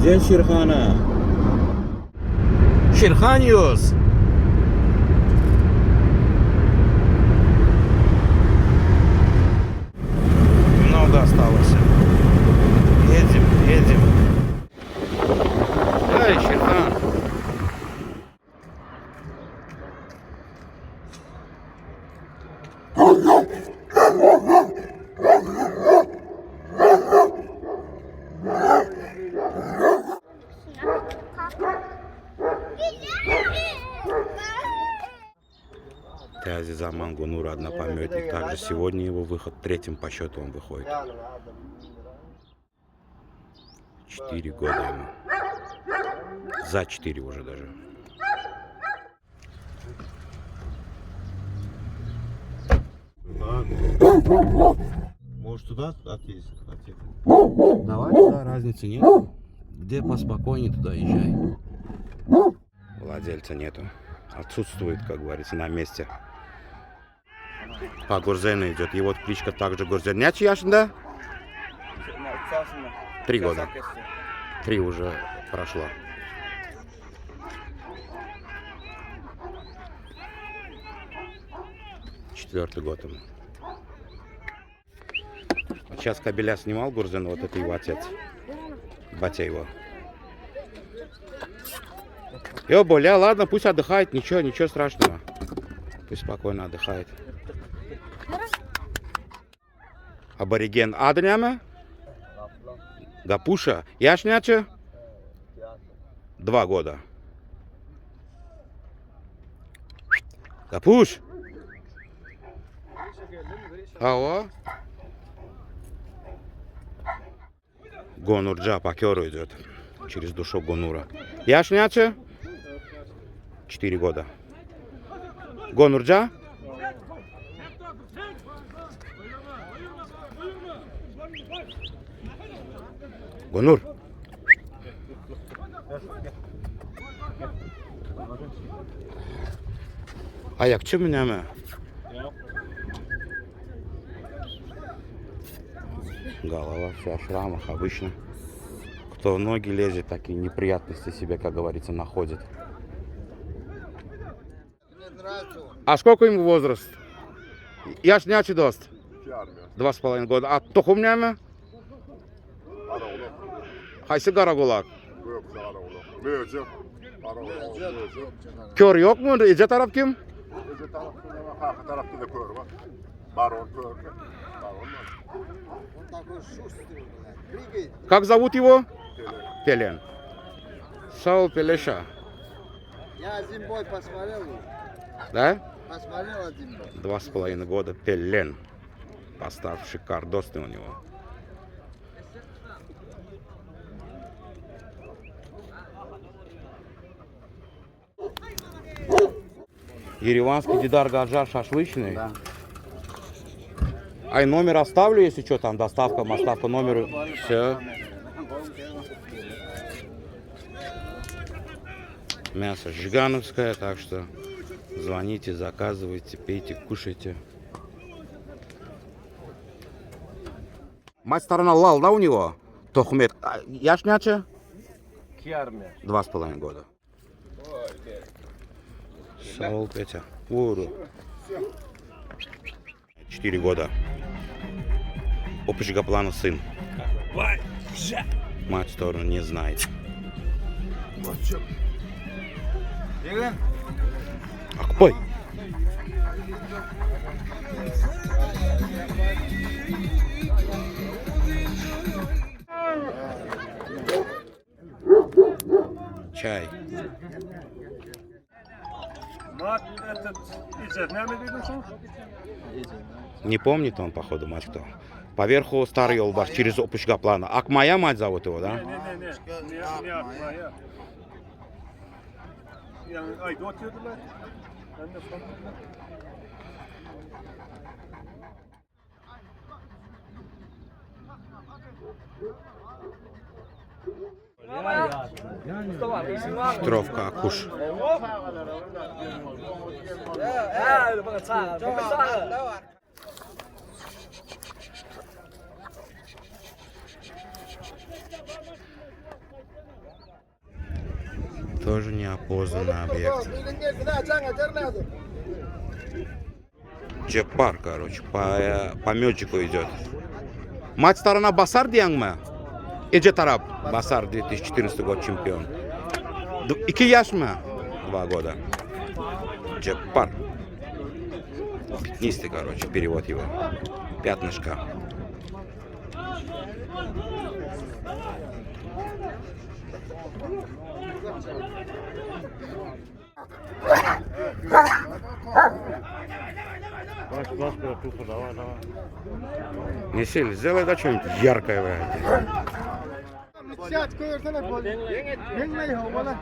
Где Шерхана? Шерханиус! Много осталось. Едем. Эй, Шерхан! Тязи Заман Гонур однопометник. Также сегодня его выход, третьим по счету он выходит. 4 года ему. За 4 уже даже. Может туда отъездить? Давай туда, разницы нет. Где поспокойнее, туда езжай. Владельца нету. Отсутствует, как говорится, на месте. По Гурзену идет. Его кличка также Гурзен. Нет, яшында? 3 года. 3 уже прошло. Четвертый год ему. Сейчас кобеля снимал Гурзен, вот это его отец. Батя его. Боля, ладно, пусть отдыхает, ничего страшного. Пусть спокойно отдыхает. Абориген Адняма? Гапуша? Яшняча? 2 года. Гапуш? Ава? Гонурджа по Кёру идет. Через душок Гонура. Яшняча? 4 года. Гонурджа? Гонур. А як чё меня? Голова вся в шрамах обычно. Кто в ноги лезет, такие неприятности себе, как говорится, находит. А сколько ему возраст? Яшнячий дост? 2,5 года. А тохумнями? Haysi Karagulak? Kör yok mu? Ece taraf kim? Как зовут его? Пелен. Саул Пелеша. Я один бой посмотрел. Да? Посмотрел один бой. 2,5 года. Пелен. Постав шикардосный у него. Ереванский Дидар Гаджар шашлычный. Да. А и номер оставлю, если что, там доставка номера. Все. Мясо жигановское, так что звоните, заказывайте, пейте, кушайте. Мать сторона лал, да, у него? Тохмет. Яшняча? 2,5 года. Саул Петя. Уру. 4 года. Общего плана сын. Мать сторону не знает. Акпай. Чай. Не помнит он, походу, мать кто. Поверху старый Олбаш, через опушка плана. Акмая мать зовут его, да? Не Акмая. Айдот diyordular. Ben de sandım. Петровка, Акуш. Тоже неопознанный объект. Джепар, короче, по мёчику идет. Мать сторона Басар Диангма. Эже тарап Басар 2014 год чемпион. 2 яшма, 2 года. Джепар. Пятнистый, короче, перевод его. Пятнышко. Не сильно, сделай да что-нибудь яркое. Siyat koyursana gol. Yenmeyi havalı.